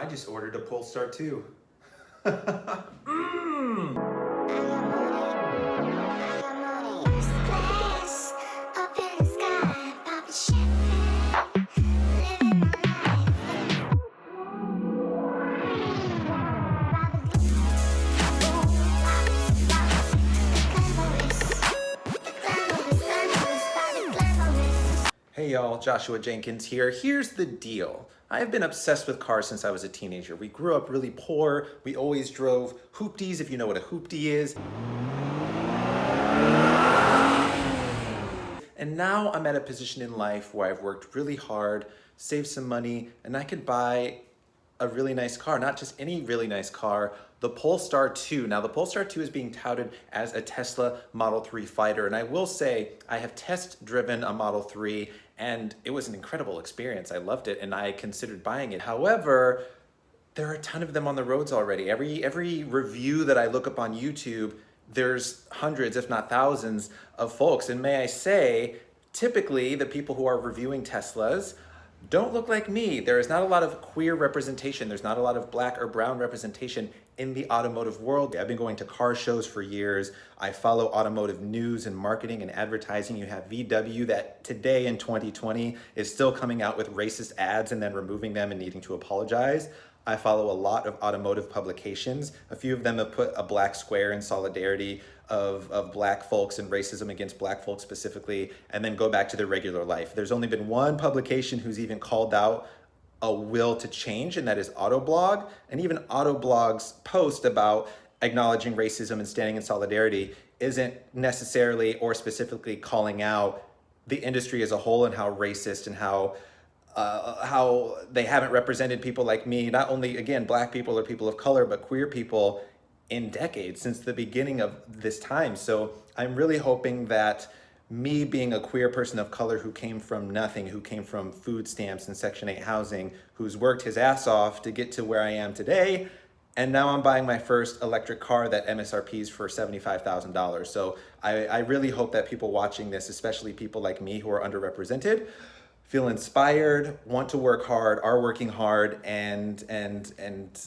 I just ordered a Polestar 2. Hey y'all, Joshua Jenkins here. Here's the deal. I've been obsessed with cars since I was a teenager. We grew up really poor. We always drove hoopties, if you know what a hoopty is. And now I'm at a position in life where I've worked really hard, saved some money, and I could buy a really nice car, not just any really nice car, the Polestar 2. Now the Polestar 2 is being touted as a Tesla Model 3 fighter, and I will say I have test driven a Model 3 and it was an incredible experience. I loved it and I considered buying it. However, there are a ton of them on the roads already. Every review that I look up on YouTube, there's hundreds, if not thousands, of folks. And may I say, typically the people who are reviewing Teslas don't look like me. There is not a lot of queer representation. There's not a lot of black or brown representation in the automotive world. I've been going to car shows for years. I follow automotive news and marketing and advertising. You have VW that today in 2020 is still coming out with racist ads and then removing them and needing to apologize. I follow a lot of automotive publications. A few of them have put a black square in solidarity of black folks and racism against black folks specifically, and then go back to their regular life. There's only been one publication who's even called out a will to change, and that is Autoblog. And even Autoblog's post about acknowledging racism and standing in solidarity isn't necessarily or specifically calling out the industry as a whole and how racist and how they haven't represented people like me, not only, again, black people or people of color, but queer people in decades, since the beginning of this time. So I'm really hoping that me being a queer person of color who came from nothing, who came from food stamps and Section 8 housing, who's worked his ass off to get to where I am today, and now I'm buying my first electric car that MSRPs for $75,000. So I really hope that people watching this, especially people like me who are underrepresented, feel inspired, want to work hard, are working hard, and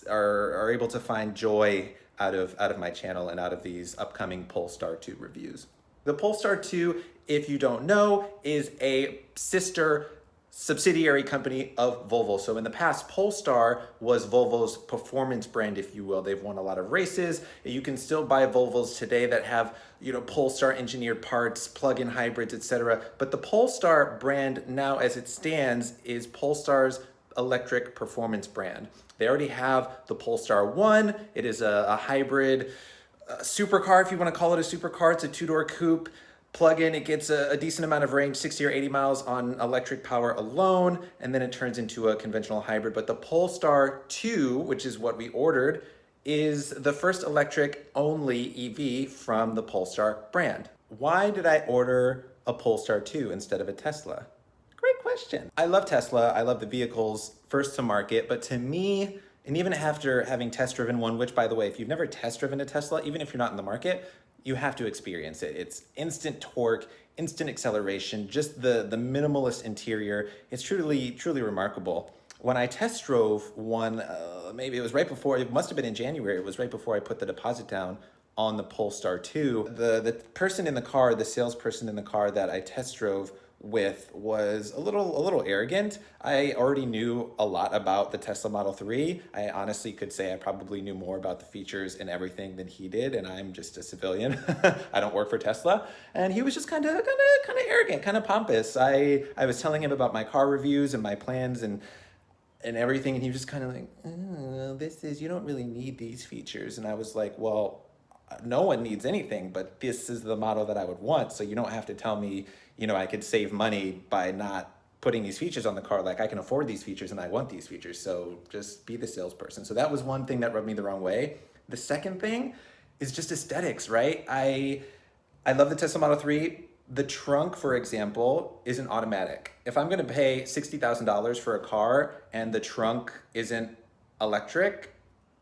are able to find joy out of my channel and out of these upcoming Polestar 2 reviews. The Polestar 2, if you don't know, is a sister subsidiary company of Volvo. So in the past, Polestar was Volvo's performance brand, if you will. They've won a lot of races. You can still buy Volvos today that have, Polestar engineered parts, plug-in hybrids, etc. But the Polestar brand now as it stands is Polestar's electric performance brand. They already have the Polestar 1. It is a hybrid supercar, if you want to call it a supercar. It's a two-door coupe. Plug-in, it gets a decent amount of range, 60 or 80 miles on electric power alone, and then it turns into a conventional hybrid. But the Polestar 2, which is what we ordered, is the first electric only EV from the Polestar brand. Why did I order a Polestar 2 instead of a Tesla? Great question. I love Tesla. I love the vehicles first to market, but to me, and even after having test driven one, which by the way, if you've never test driven a Tesla, even if you're not in the market, you have to experience it. It's instant torque, instant acceleration, just the minimalist interior. It's truly remarkable. When I test drove one, maybe it was right before, it must have been in January, it was right before I put the deposit down on the Polestar 2. The person in the car, the salesperson in the car that I test drove with was a little arrogant. I already knew a lot about the Tesla Model 3. I honestly could say I probably knew more about the features and everything than he did, and I'm just a civilian. I don't work for Tesla. And he was just kind of arrogant, kind of pompous. I was telling him about my car reviews and my plans and everything, and he was just kind of like, you don't really need these features. And I was like, well, no one needs anything, but this is the model that I would want. So you don't have to tell me, I could save money by not putting these features on the car. Like, I can afford these features and I want these features. So just be the salesperson. So that was one thing that rubbed me the wrong way. The second thing is just aesthetics, right? I love the Tesla Model 3. The trunk, for example, isn't automatic. If I'm going to pay $60,000 for a car and the trunk isn't electric,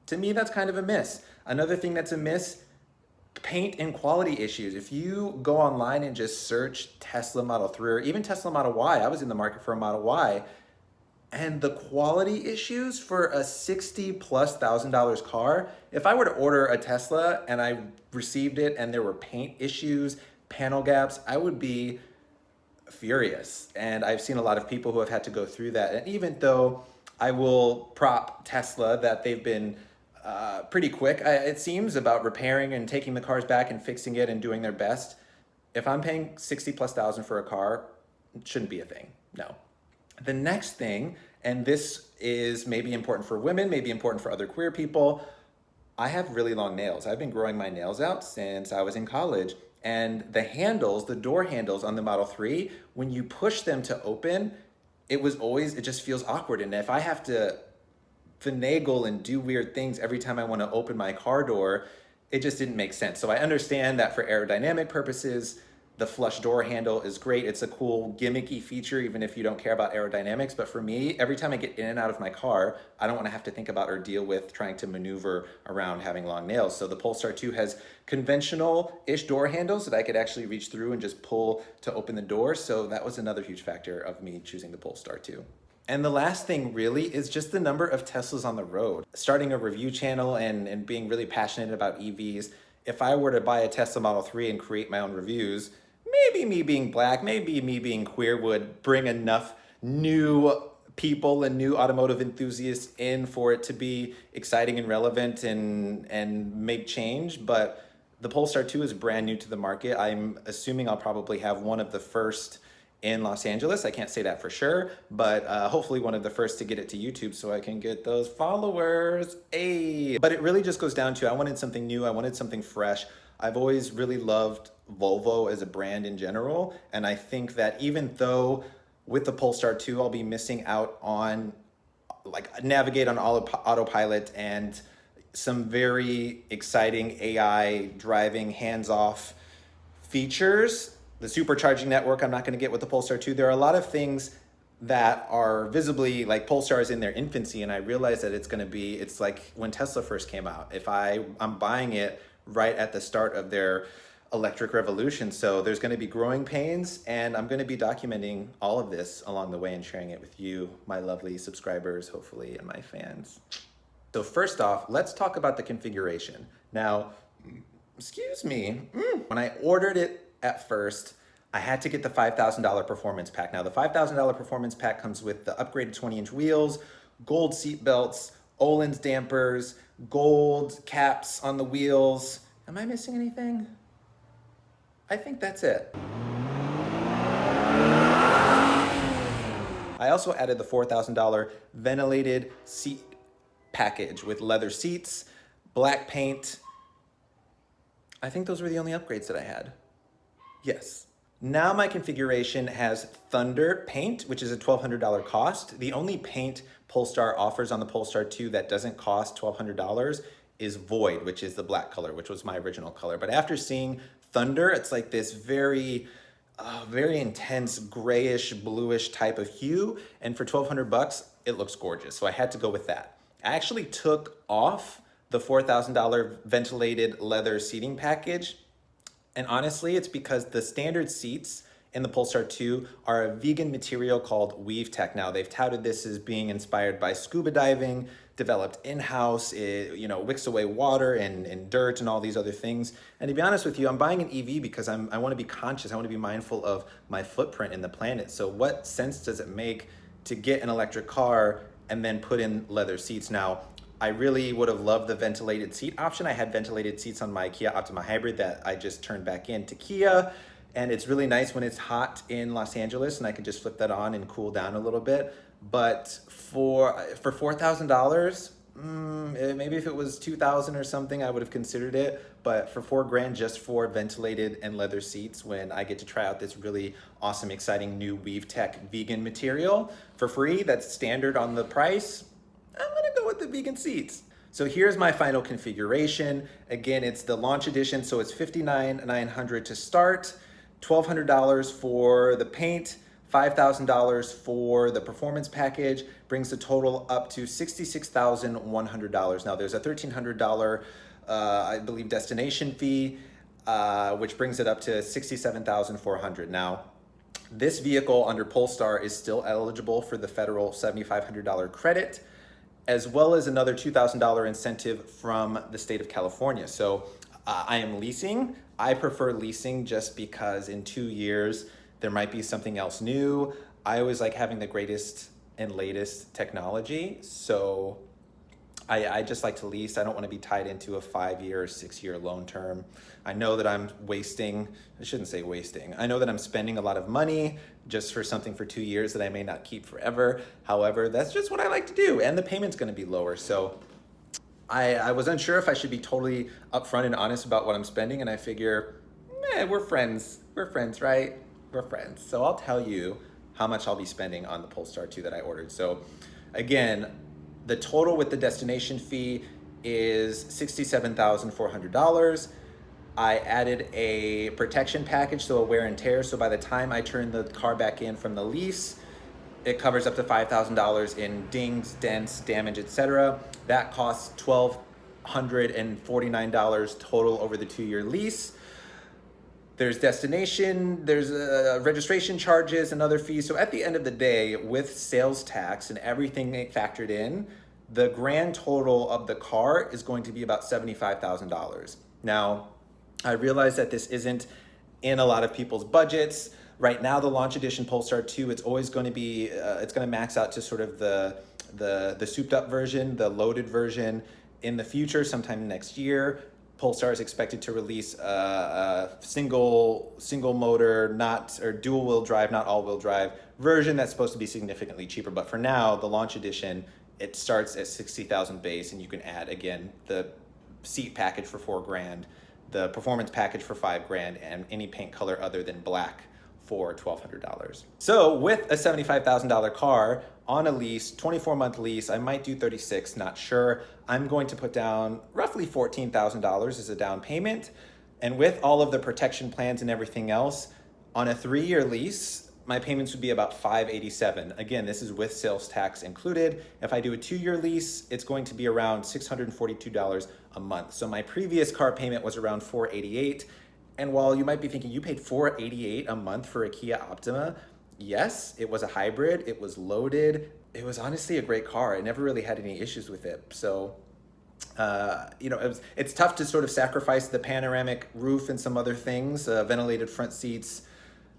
to me, that's kind of a miss. Another thing that's a miss, paint and quality issues. If you go online and just search Tesla Model 3 or even Tesla Model Y, I was in the market for a Model Y, And the quality issues for a $60,000+ car, if I were to order a Tesla and I received it and there were paint issues, panel gaps, I would be furious. And I've seen a lot of people who have had to go through that. And even though I will prop Tesla that they've been pretty quick, it seems, about repairing and taking the cars back and fixing it and doing their best. If I'm paying 60,000+ for a car, it shouldn't be a thing. No. The next thing, and this is maybe important for women, maybe important for other queer people, I have really long nails. I've been growing my nails out since I was in college. And the handles, the door handles on the Model 3, when you push them to open, it just feels awkward. And if I have to finagle and do weird things every time I want to open my car door, it just didn't make sense. So I understand that for aerodynamic purposes, the flush door handle is great. It's a cool gimmicky feature, even if you don't care about aerodynamics. But for me, every time I get in and out of my car, I don't want to have to think about or deal with trying to maneuver around having long nails. So the Polestar 2 has conventional-ish door handles that I could actually reach through and just pull to open the door. So that was another huge factor of me choosing the Polestar 2. And the last thing really is just the number of Teslas on the road. Starting a review channel and being really passionate about EVs, if I were to buy a Tesla Model 3 and create my own reviews, maybe me being black, maybe me being queer would bring enough new people and new automotive enthusiasts in for it to be exciting and relevant and make change. But the Polestar 2 is brand new to the market. I'm assuming I'll probably have one of the first in Los Angeles. I can't say that for sure, but hopefully one of the first to get it to YouTube so I can get those followers. Hey. But it really just goes down to I wanted something new. I wanted something fresh. I've always really loved Volvo as a brand in general. And I think that even though with the Polestar 2, I'll be missing out on navigate on autopilot and some very exciting AI driving hands-off features, the supercharging network I'm not going to get with the Polestar 2. There are a lot of things that are visibly like Polestar is in their infancy, and I realize that it's like when Tesla first came out. I'm buying it right at the start of their electric revolution. So there's going to be growing pains, and I'm going to be documenting all of this along the way and sharing it with you, my lovely subscribers, hopefully, and my fans. So first off, let's talk about the configuration. Now, excuse me, when I ordered it at first, I had to get the $5,000 performance pack. Now, the $5,000 performance pack comes with the upgraded 20-inch wheels, gold seat belts, Öhlins dampers, gold caps on the wheels. Am I missing anything? I think that's it. I also added the $4,000 ventilated seat package with leather seats, black paint. I think those were the only upgrades that I had. Yes. Now my configuration has Thunder paint, which is a $1,200 cost. The only paint Polestar offers on the Polestar 2 that doesn't cost $1,200 is Void, which is the black color, which was my original color. But after seeing Thunder, it's like this very intense grayish, bluish type of hue. And for $1,200, it looks gorgeous. So I had to go with that. I actually took off the $4,000 ventilated leather seating package. And honestly, it's because the standard seats in the Polestar 2 are a vegan material called Weave Tech. Now, they've touted this as being inspired by scuba diving, developed in-house, it, wicks away water and dirt and all these other things. And to be honest with you, I'm buying an EV because I want to be conscious. I want to be mindful of my footprint in the planet. So what sense does it make to get an electric car and then put in leather seats? Now, I really would have loved the ventilated seat option. I had ventilated seats on my Kia Optima Hybrid that I just turned back into Kia. And it's really nice when it's hot in Los Angeles and I can just flip that on and cool down a little bit. But for $4,000, maybe if it was $2,000 or something, I would have considered it. But for $4,000 just for ventilated and leather seats, when I get to try out this really awesome, exciting new Weave Tech vegan material for free, that's standard on the price, I'm gonna go with the vegan seats. So here's my final configuration. Again, it's the launch edition, so it's $59,900 to start, $1,200 for the paint, $5,000 for the performance package, brings the total up to $66,100. Now there's a $1,300, I believe, destination fee, which brings it up to $67,400. Now, This vehicle under Polestar is still eligible for the federal $7,500 credit, as well as another $2,000 incentive from the state of California. So I am leasing. I prefer leasing just because in 2 years, there might be something else new. I always like having the greatest and latest technology. So I just like to lease. I don't want to be tied into a 5-year or 6-year loan term. I know that I'm wasting, I shouldn't say wasting. I know that I'm spending a lot of money just for something for 2 years that I may not keep forever. However, that's just what I like to do. And the payment's going to be lower. So I was unsure if I should be totally upfront and honest about what I'm spending. And I figure, we're friends. We're friends, right? We're friends. So I'll tell you how much I'll be spending on the Polestar 2 that I ordered. So again, the total with the destination fee is $67,400. I added a protection package, so a wear and tear. So by the time I turn the car back in from the lease, it covers up to $5,000 in dings, dents, damage, etc. That costs $1,249 total over the 2-year lease. There's destination, there's registration charges and other fees. So at the end of the day, with sales tax and everything factored in, the grand total of the car is going to be about $75,000. Now, I realize that this isn't in a lot of people's budgets. Right now, the launch edition Polestar 2, it's always going to be, it's going to max out to sort of the souped up version, the loaded version. In the future, sometime next year, Polestar is expected to release a single motor, or dual wheel drive, not all wheel drive version that's supposed to be significantly cheaper. But for now, the launch edition, it starts at $60,000 base, and you can add again the seat package for $4,000, the performance package for $5,000, and any paint color other than black for $1,200. So with a $75,000 car on a lease, 24-month lease, I might do 36, not sure. I'm going to put down roughly $14,000 as a down payment. And with all of the protection plans and everything else, on a 3-year lease, my payments would be about $587. Again, this is with sales tax included. If I do a 2-year lease, it's going to be around $642 a month. So my previous car payment was around $488. And while you might be thinking, you paid $488 a month for a Kia Optima, yes, it was a hybrid, it was loaded. It was honestly a great car. I never really had any issues with it. So, it's tough to sort of sacrifice the panoramic roof and some other things, ventilated front seats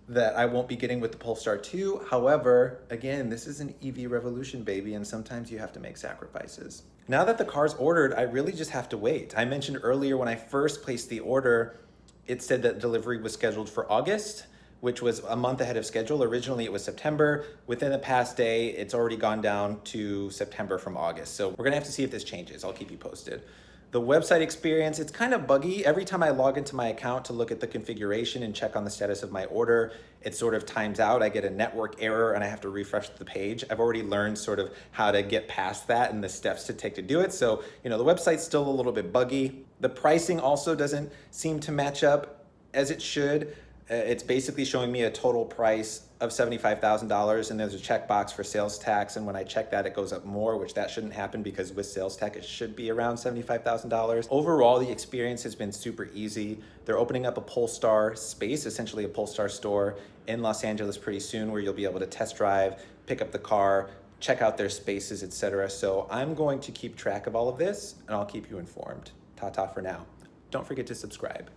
that I won't be getting with the Polestar 2. However, again, this is an EV revolution, baby, and sometimes you have to make sacrifices. Now that the car's ordered, I really just have to wait. I mentioned earlier when I first placed the order, it said that delivery was scheduled for August, which was a month ahead of schedule. Originally, it was September. Within the past day, it's already gone down to September from August. So we're gonna have to see if this changes. I'll keep you posted. The website experience, it's kind of buggy. Every time I log into my account to look at the configuration and check on the status of my order, it sort of times out. I get a network error and I have to refresh the page. I've already learned sort of how to get past that and the steps to take to do it. So, the website's still a little bit buggy. The pricing also doesn't seem to match up as it should. It's basically showing me a total price of $75,000, and there's a checkbox for sales tax. And when I check that, it goes up more, which that shouldn't happen because with sales tax, it should be around $75,000. Overall, the experience has been super easy. They're opening up a Polestar space, essentially a Polestar store in Los Angeles pretty soon, where you'll be able to test drive, pick up the car, check out their spaces, etc. So I'm going to keep track of all of this, and I'll keep you informed. Ta-ta for now. Don't forget to subscribe.